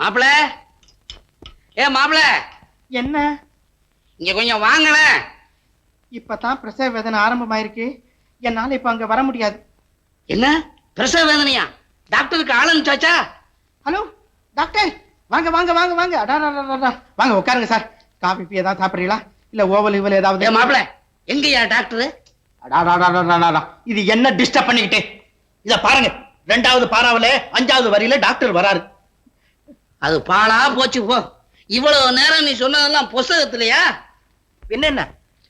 மாப்பிள, ஏ மாப்பிள, என்ன இங்க கொஞ்சம் வாங்கல. இப்பதான் பிரசவ வேதனை ஆரம்பமாயிருக்கு. என்னால இப்ப அங்க வர முடியாது. என்ன பிரசவ வேதனையா? டாக்டருக்கு ஆரம்பிச்சாச்சா? ஹலோ டாக்டர், வாங்க வாங்க வாங்க வாங்க. வாங்க உட்காருங்க சார். காபி பீ ஏதாவது சாப்பிடுறீங்களா? இல்ல ஓவல் இவல் ஏதாவது? ஏ மாப்பிள, எங்கயா டாக்டர்? இது என்ன டிஸ்டர்ப் பண்ணிக்கிட்டு? இத பாருங்க, 2வது பாராவில 5வது வரியில டாக்டர் வராரு. அது பாலா போச்சு போ. இவ்வளவு நேரம் நீ சொன்னதெல்லாம் புஸ்தகத்திலயா? என்ன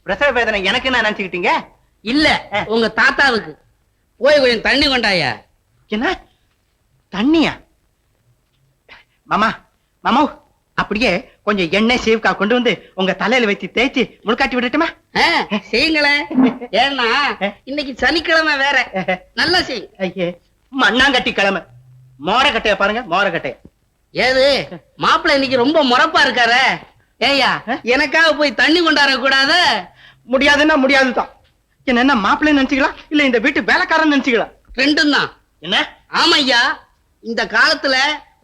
பிரசவ வேதனை எனக்கு என்ன நினைச்சுக்கிட்டீங்க? இல்ல, உங்க தாத்தாவுக்கு. போய் கொஞ்சம் தண்ணி கொண்டாயா. என்ன தண்ணியா? மாமா மாமா, அப்படியே கொஞ்சம் எண்ணெய் சீவுக்கா கொண்டு வந்து உங்க தலையில வச்சு தேய்ச்சி முழுக்காட்டி விடட்டுமா? செய்யுங்களே. ஏன்னா இன்னைக்கு சனிக்கிழமை வேற. நல்லா செய். ஐயே, மண்ணாங்கட்டி கிழமை. மோரக்கட்டைய பாருங்க, மோரக்கட்டைய. ஏது மாப்பிள்ளை இன்னைக்கு ரொம்ப முறப்பா இருக்காரு. ஏய்யா, எனக்காக போய் தண்ணி கொண்டாட கூடாது? முடியாதுன்னா முடியாதுதான். என்ன மாப்பிள்ளை நினைச்சுக்கலாம், இல்ல இந்த வீட்டு வேலைக்காரன் நினைச்சுக்கலாம்? ரெண்டும் தான். என்ன? ஆமையா, இந்த காலத்துல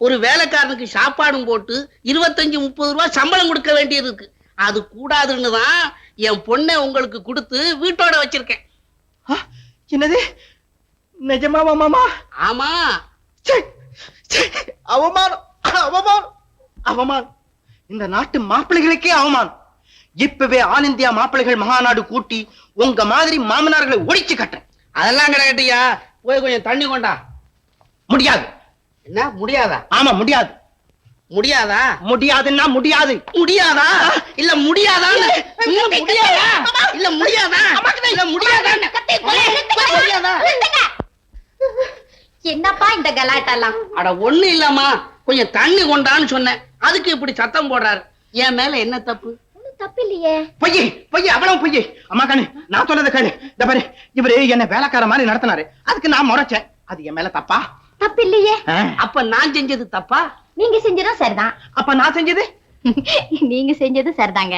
ஒரு வேலைக்காரனுக்கு சாப்பாடும் போட்டு 25-30 ரூபாய் சம்பளம் கொடுக்க வேண்டியது இருக்கு. அது கூடாதுன்னு தான் என் பொண்ணை உங்களுக்கு கொடுத்து வீட்டோட வச்சிருக்கேன். என்னது நிஜமாவா மாமா? ஆமா. அவமானம் அவமானம் அவமானம். இந்த நாட்டு மாப்பிள்ளைகளுக்கே அவமானம். இப்பவே ஆல் இந்தியா மாப்பிள்ளைகள் மகாநாடு கூட்டி உங்க மாதிரி மாமனார்களை ஒழிச்சு கட்டுறேன். அதெல்லாம் கிடையாதுயா. போய் கொஞ்சம் தண்ணி கொண்டா. முடியாது. என்ன முடியாதா? ஆமா முடியாது. முடியாதா? முடியாதுன்னா முடியாது. முடியாதா? இல்ல முடியாதா? முடியாதா? இல்ல முடியாதா? இல்ல முடியாதா? என்னப்பா இந்த கலாட்டெல்லாம்? அட ஒண்ணு இல்லம்மா, கொஞ்சம் தண்ணி கொண்டான்னு சொன்னேன். அதுக்கு இப்படி சத்தம் போடுறாரு. என் மேல என்ன தப்பு? தப்பு இல்லையே. பொய்யே பொய்யே, அவ்வளவு பொய்யே. அம்மா கண்ணு, நான் சொன்னதை கேளு. இந்த பாரு, இவரு என்ன வேலைக்கார மாதிரி நடத்தினாரு. அதுக்கு நான் முறைச்சேன். அது என் மேல தப்பா? தப்பு இல்லையே. அப்ப நான் செஞ்சது தப்பா? நீங்க செஞ்சதும் சரிதான். அப்ப நான் செஞ்சது? நீங்க செஞ்சது சரிதாங்க.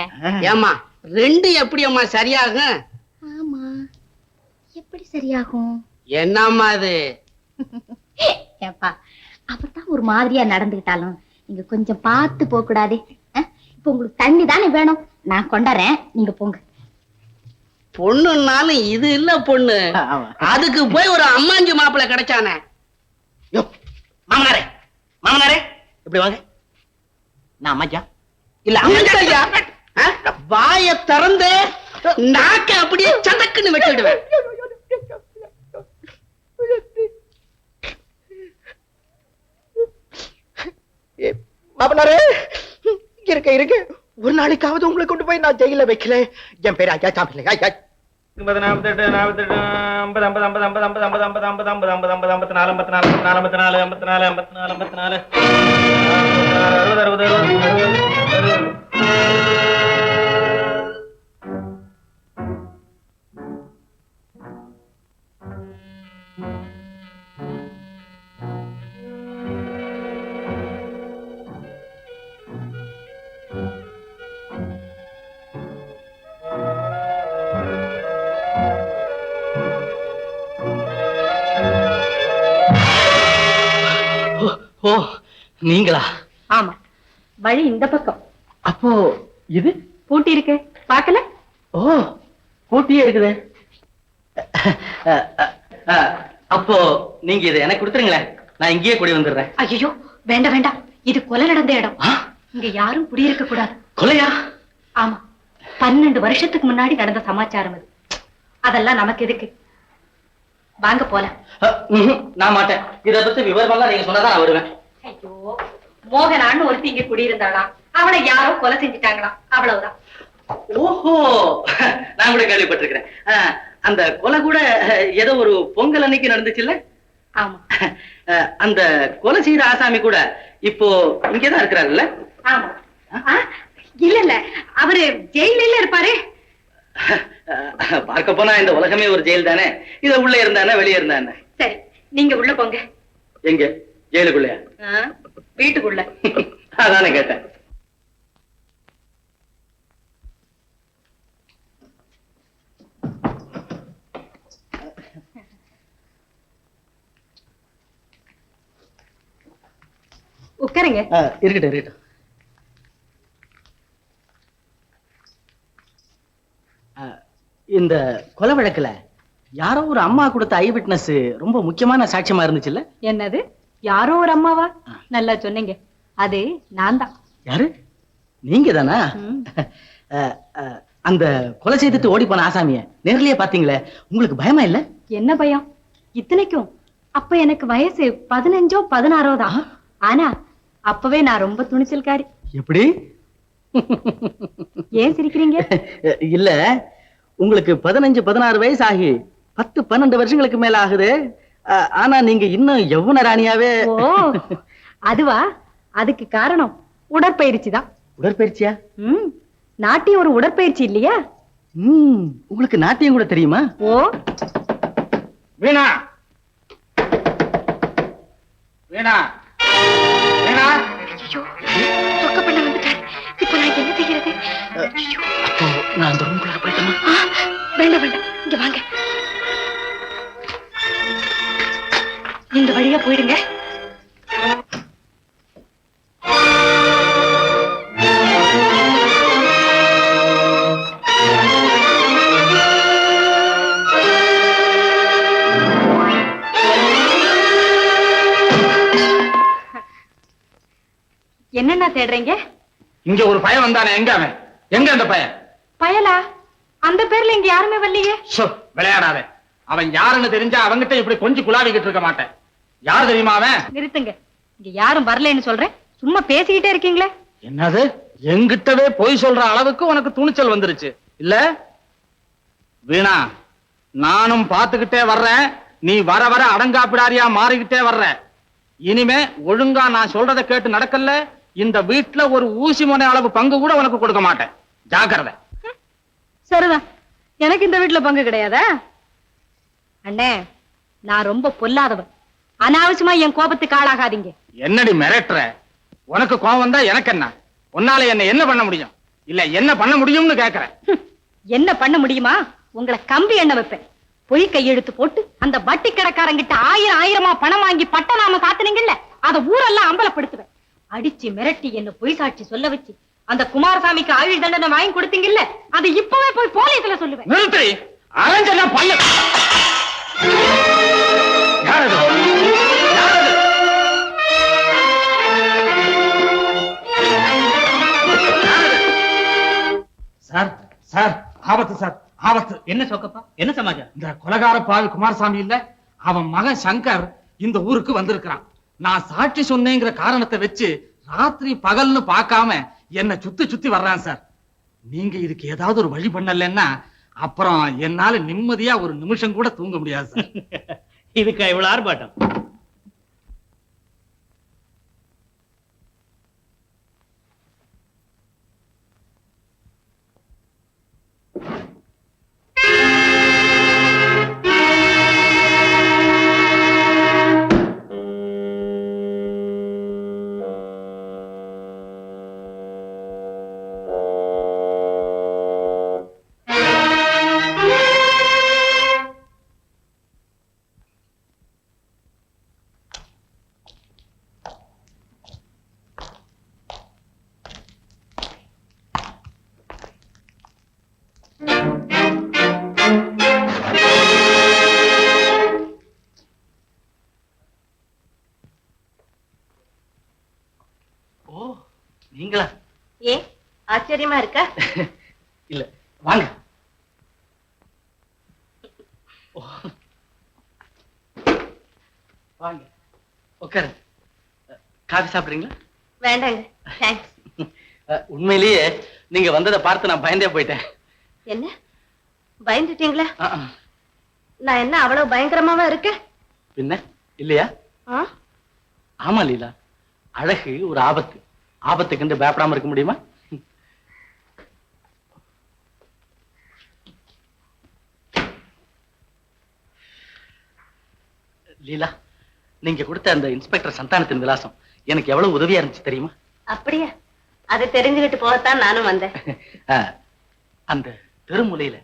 ஏமா, ரெண்டு எப்படி அம்மா சரியாகும்? ஆமா, எப்படி சரியாகும்? என்னம்மா இது? ஏப்பா, அவர்தான் ஒரு மாதிரியா நடந்துகிட்டாலும் நீங்க கொஞ்சம் பார்த்து போக கூடாது? இப்ப உங்களுக்கு தண்ணி தானே வேணும், நான் கொண்டாறேன், நீங்க போங்க. பொண்ணுன்னாலும் இது இல்ல பொண்ணு. அதுக்கு போய் ஒரு அம்மாஞ்சி மாப்பிள்ளை கிடைச்சானே. மாமனாரே மாமனாரே, இப்படி வாங்க. நான் அம்மாஜா இல்ல அம்மாஞ்சியா? வாய திறந்து நாக்க அப்படியே சதக்குன்னு வெட்டிடுவேன். மாமனாரே, இருக்க இருக்க ஒரு நாளைக்காவது உங்களை கொண்டு போய் நான் ஜெயில வைக்கல. என் பேர் ஐயா சாமி. 48 48 48 50 50 50 50 50 50 50 50 50 50 54 54 54 54 54 54 54 60 ஓ, நீங்களா? ஆமா, வழி இந்த பக்கம். அப்போ இது பூட்டி இருக்கு, பாக்கல? ஓ, பூட்டியே இருக்குது. அப்போ நீங்க இதை எனக்கு கொடுத்துருங்களேன், நான் இங்கேயே குடி வந்துடுறேன். ஐயோ வேண்டாம் வேண்டாம், இது கொலை நடந்த இடம். இங்க யாரும் குடியிருக்க கூடாது. கொலையா? ஆமா, 12 வருஷத்துக்கு முன்னாடி நடந்த சமாச்சாரம் அது. அதெல்லாம் நமக்கு எதுக்கு? வாங்க போலாம். நான் மாட்டேன். இதை பத்தி விவரமெல்லாம் நீங்க சொன்னதான் நான் வருவேன். ஐயோ, மோகனான்னு ஒருத்தி இங்க குடியிருந்தாளாம். அவளை யாரோ கொலை செஞ்சுட்டாங்களாம், அவ்வளவுதான். ஓஹோ, நான் கூட கேள்விப்பட்டிருக்கிறேன். அந்த கொலை கூட ஏதோ ஒரு பொங்கல் அன்னைக்கு நடந்துச்சுல்ல? ஆமா. அந்த கொலை செய்த ஆசாமி கூட இப்போ இங்கதான் இருக்கிறாருல்ல? ஆமா. இல்ல இல்ல, அவரு ஜெயில இருப்பாரு. பார்க்க போனா இந்த உலகமே ஒரு ஜெயில் தானே. இத உள்ள இருந்தானே வெளியே இருந்தானே. சரி, நீங்க உள்ள போங்க. எங்க? ஜெயிலுக்குள்ளயா? வீட்டுக்குள்ள. அதானே கேட்டேன். உட்காருங்க. இந்தாங்க. இருக்கட்டும் இருக்கட்டும். இந்த கொலை வழக்குல யாரோ ஒரு அம்மா கொடுத்த ஐ விட்னஸ் ரொம்ப முக்கியமான சாட்சியமா இருந்துச்சுல்ல? என்னது, யாரோ ஒரு அம்மாவா? நல்லா சொன்னீங்க. அது நான் தான். யாரு? நீங்க தானா? அந்த கொலை செய்துட்டு ஓடி போன ஆசாமிய நேர்லயே பாத்தீங்களே, உங்களுக்கு பயமா இல்ல? என்ன பயம்? இத்தனைக்கும் அப்ப எனக்கு வயசு 15ஓ 16ஓ தான். ஆனா அப்பவே நான் ரொம்ப துணிச்சல்காரி. எப்படி? ஏன் சிரிக்கிறீங்க? இல்ல, உங்களுக்கு 15 16 வயசு ஆகி 10 12 வருஷங்களுக்கு மேல ஆகுது. ஆனா நீங்க இன்னும் யௌவன ராணியாவே. ஓ அதுவா? அதுக்கு காரணம் உடற்பயிற்சி தான். உடற்பயிற்சியா? நாட்டியம் ஒரு உடற்பயிற்சி இல்லையா? உங்களுக்கு நாட்டியம் கூட தெரியுமா? ஓ வீணா, வீணா, வீணா. ஐயோ, சொக்க பண்ண வந்துட்டார். இப்ப நான் என்ன செய்யறது? அப்போ நான் அந்த ரூம்குள்ள போயிட்டேனா? வேண்டாம் வேண்டாம், இங்க வாங்க. இந்த வழியா போயிடுங்க. என்னென்ன தேடுறீங்க? இங்க ஒரு பையன் வந்தானே, எங்க அவன்? எங்க அந்த பையன்? பயலா? அந்த பேர்ல இங்க யாருமே வரலையே. விளையாடாத. அவன் யாருன்னு தெரிஞ்சா அவங்கிட்ட இப்படி கொஞ்சம் குலாவிக்கிட்டு இருக்க மாட்டேன். யார் தெரியுமா அவன்? நிறுத்துங்க, இங்க யாரும் வரலன்னு சொல்றேன். சும்மா பேசிக்கிட்டே இருக்கீங்களே. என்னது? எங்கிட்டவே பொய் சொல்ற அளவுக்கு உனக்கு துணிச்சல் வந்துருச்சு இல்ல? வீணா, நானும் பாத்துக்கிட்டே வர்றேன். நீ வர வர அடங்காப்பிடாரியா மாறிக்கிட்டே வர்ற. இனிமே ஒழுங்கா நான் சொல்றதை கேட்டு நடக்கல, இந்த வீட்டுல ஒரு ஊசி முனை அளவு பங்கு கூட உனக்கு கொடுக்க மாட்டேன். ஜாக்கிரதை. சரிதான், எனக்கு இந்த வீட்டுல பங்கு கிடையாதா? அண்ணே, நான் ரொம்ப பொல்லாதவன். அனாவசியமா என் கோபத்துக்கு ஆளாகாதீங்க. என்னடி மிரட்டுற? உனக்கு கோபம் வந்தா எனக்கு என்ன? உன்னால என்ன பண்ண முடியும்? இல்ல என்ன பண்ண முடியும்னு கேக்குறேன். என்ன பண்ண முடியுமா? உங்களை கம்பி எண்ண வைப்பேன். பொய் கையெழுத்து போட்டு அந்த வட்டி கடைக்காரங்கிட்ட 1000 பணம் வாங்கி பட்டநாம காத்துனீங்கல்ல, அத ஊரெல்லாம் அம்பலப்படுத்துவேன். அடிச்சு மிரட்டி என்ன பொய் சாட்சி சொல்ல வச்சு அந்த குமாரசாமிக்கு ஆயுள் தண்டனை வாங்கி கொடுத்தீங்கல்ல, அதை இப்பவே போய் போலீஸ்ல சொல்லுவேன். நிறுத்தி அரஞ்சனா பல்ல. யாரது? யாரது? சார் சார், ஆபத்து சார், ஆபத்து. என்ன சொக்கப்பா? என்ன சமாச்சாரம்? இந்த கொலகார பாவி குமாரசாமி இல்ல, அவன் மகன் சங்கர் இந்த ஊருக்கு வந்திருக்கிறான். நான் சாட்சி சொன்னேங்கிற காரணத்தை வச்சு ராத்திரி பகல்னு பார்க்காம என்ன சுத்தி சுத்தி வர்றான் சார். நீங்க இதுக்கு ஏதாவது ஒரு வழி பண்ணலன்னா அப்புறம் என்னால நிம்மதியா ஒரு நிமிஷம் கூட தூங்க முடியாது சார். இதுக்கு இவ்வளவு ஆர்ப்பாட்டம்? நீங்களா? ஏ ஆச்சரியமா இருக்கா? இல்ல, வாங்க. வாங்க உட்காரு. காபி சாப்பிடுறீங்களா? வேண்டாங்க, தேங்க்ஸ். உண்மையிலேயே நீங்க வந்ததை பார்த்து நான் பயந்தே போயிட்டேன். என்ன பயந்துட்டீங்களா? நான் என்ன அவ்வளவு பயங்கரமாவா இருக்கேன்? பின்ன இல்லையா? ஆமா லீலா, அழகு ஒரு ஆபத்து. ஆபத்துக்கு என்று பயப்படாம இருக்க முடியுமா? லீலா, நீங்க கொடுத்த அந்த இன்ஸ்பெக்டர் சந்தானத்தின் விலாசம் எனக்கு எவ்வளவு உதவியா இருந்துச்சு தெரியுமா? அப்படியா? அதை தெரிஞ்சுக்கிட்டு போகத்தான் நானும் வந்தேன். அந்த தெருமுலையில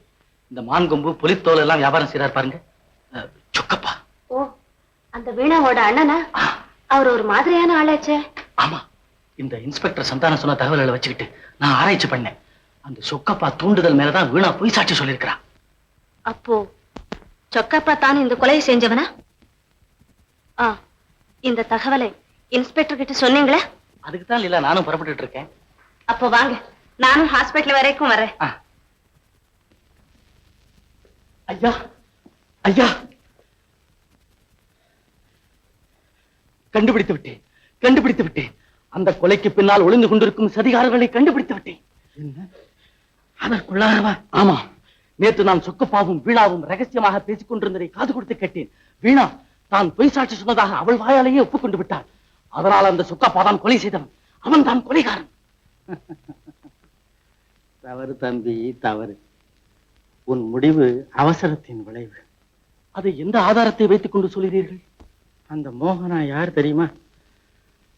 இந்த மான்கொம்பு புலித்தோல் எல்லாம் வியாபாரம் செய்யறாரு பாருங்க, சொக்கப்பா. ஓ, அந்த வீணாவோட அண்ணனா? அவர் ஒரு மாதிரியான ஆளாச்சே. ஆமா, இந்த இன்ஸ்பெக்டர் சந்தானம் சொன்ன தகவல்களை வச்சுக்கிட்டு நான் ஆராய்ச்சி பண்ணேன். அந்த சொக்கப்பா தூண்டுதல் மேலதான் வீணா பொய் சாட்சி சொல்லியிருக்கிறான். அப்போ சொக்கப்பா தான் இந்த கொலையை செஞ்சவனா? இந்த தகவலை இன்ஸ்பெக்டர் கிட்ட சொன்னீங்களா? அதுக்கு தான் இல்ல நானும் புறப்பட்டு இருக்கேன். அப்போ வாங்க, நானும் ஹாஸ்பிட்டல் வரைக்கும் வரேன். ஐயா ஐயா, கண்டுபிடித்து விட்டேன். அந்த கொலைக்கு பின்னால் ஒளிந்து கொண்டிருக்கும் சதிகாரர்களை கண்டுபிடித்து விட்டேன். என்ன அதற்குள்ளாரவா? ஆமா, நேற்று நான் சொக்கப்பாவும் வீணாவும் ரகசியமாக பேசிக் கொண்டிருந்ததை காது கொடுத்து கேட்டேன். வீணா தான் பொய் சாட்சி சொன்னதாக அவள் வாயாலேயே ஒப்புக்கொண்டு விட்டாள். அதனால் அந்த சொக்கப்பா தான் கொலை செய்தவன், அவன் தான் கொலைகாரன். தவறு தம்பி, தவறு. உன் முடிவு அவசரத்தின் விளைவு. அதை எந்த ஆதாரத்தை வைத்துக் கொண்டு சொல்கிறீர்கள்? அந்த மோகனா யார் தெரியுமா?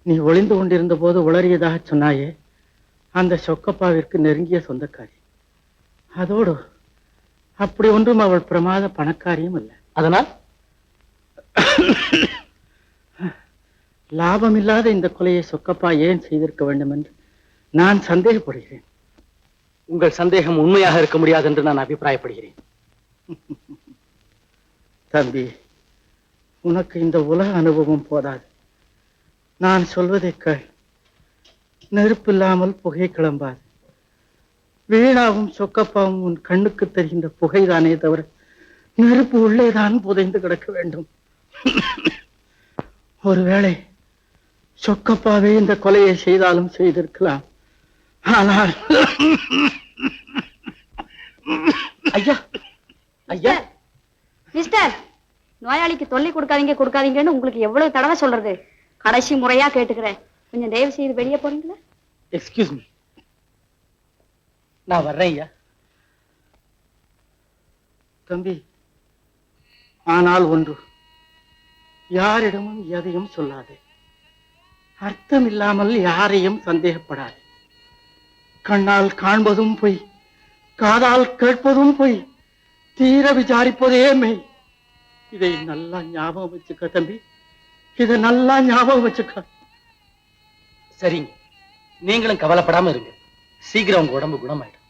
நீ ஒளிந்து கொண்டிருந்த போது உளறியதாக சொன்னாயே, அந்த சொக்கப்பாவிற்கு நெருங்கிய சொந்தக்காரி. அதோடு அப்படி ஒன்றும் அவள் பிரமாத பணக்காரியும் அல்ல. அதனால் லாபமில்லாத இந்த கொலையை சொக்கப்பா ஏன் செய்திருக்க வேண்டும் என்று நான் சந்தேகப்படுகிறேன். உங்கள் சந்தேகம் உண்மையாக இருக்க முடியாது என்று நான் அபிப்பிராயப்படுகிறேன். தம்பி, உனக்கு இந்த உலக அனுபவம் போதாது. நான் சொல்வதை கேள். நெருப்பில்லாமல் புகை கிளம்பாது. வீணாவும் சொக்கப்பாவும் உன் கண்ணுக்கு தெரிகின்ற புகைதானே தவிர நெருப்பு உள்ளேதான் புதைந்து கிடக்க வேண்டும். ஒருவேளை சொக்கப்பாவே இந்த கொலையை செய்தாலும் செய்திருக்கலாம். ஆனால் ஐயா ஐயா, மிஸ்டர், நோயாளிக்கு தொல்லை கொடுக்காதீங்கன்னு உங்களுக்கு எவ்வளவு தடவை சொல்றது? கடைசி முறையா கேட்டுக்கிறேன், கொஞ்சம் தயவு செய்து வெளியே போறீங்களா? எக்ஸ்கியூஸ் மீ, நான் வர்றேன் ஐயா. தம்பி, ஆனால் ஒன்று, யாரிடமும் எதையும் சொல்லாதே. அர்த்தம் இல்லாமல் யாரையும் சந்தேகப்படாதே. கண்ணால் காண்பதும் பொய், காதால் கேட்பதும் பொய், தீர விசாரிப்பதே மெய். இதை நல்லா ஞாபகம் வச்சுக்க தம்பி, இதை நல்லா ஞாபகம் வச்சுக்க. சரிங்க, நீங்களும் கவலைப்படாம இருங்க. சீக்கிரம் உங்க உடம்பு குணமாயிடும்.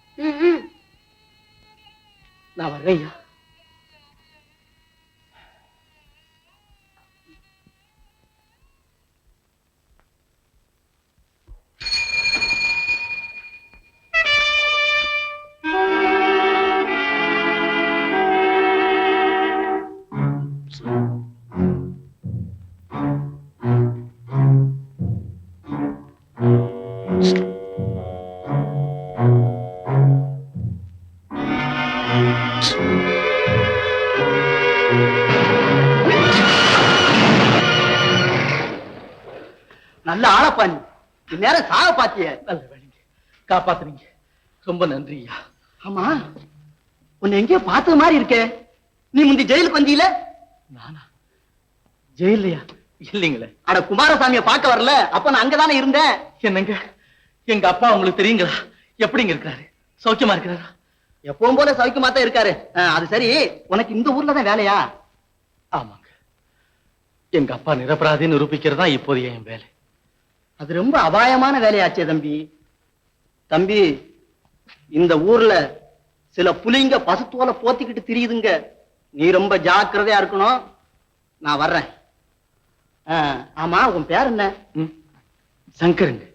நான் வர்றேன் ஐயா. நல்ல ஆளப்பா, நீ நேரம் சாக பாத்திய. நல்ல வேலைங்க, காப்பாத்துனீங்க, ரொம்ப நன்றி ஐயா. ஆமா, உன்னை எங்கேயோ பார்த்தது மாதிரி இருக்கே. நீ முந்தி ஜெயிலுக்கு வந்தீல? நானா? ஜெயிலையா? இல்லைங்களே. அட, குமாரசாமியை பார்க்க வரல, அப்ப நான் அங்கதானே இருந்தேன். என்னங்க, எங்க அப்பா உங்களுக்கு தெரியுங்களா? எப்படிங்க இருக்கிறாரு? சௌக்கியமா இருக்கிறாரா? எப்பவும் போல சௌக்கியமா தான் இருக்காரு. அது சரி, உனக்கு இந்த ஊர்ல தான் வேலையா? ஆமாங்க, எங்க அப்பா நிரபராதின்னு நிரூபிக்கிறதா இப்போதைய என் வேலை. அது ரொம்ப அபாயமான வேலையாச்சே தம்பி. தம்பி, இந்த ஊர்ல சில புலிங்க பசுத்தோலை போத்திக்கிட்டு திரியுதுங்க. நீ ரொம்ப ஜாக்கிரதையா இருக்கணும். நான் வர்றேன். ஆமா, உன் பேர் என்ன? சங்கருங்க.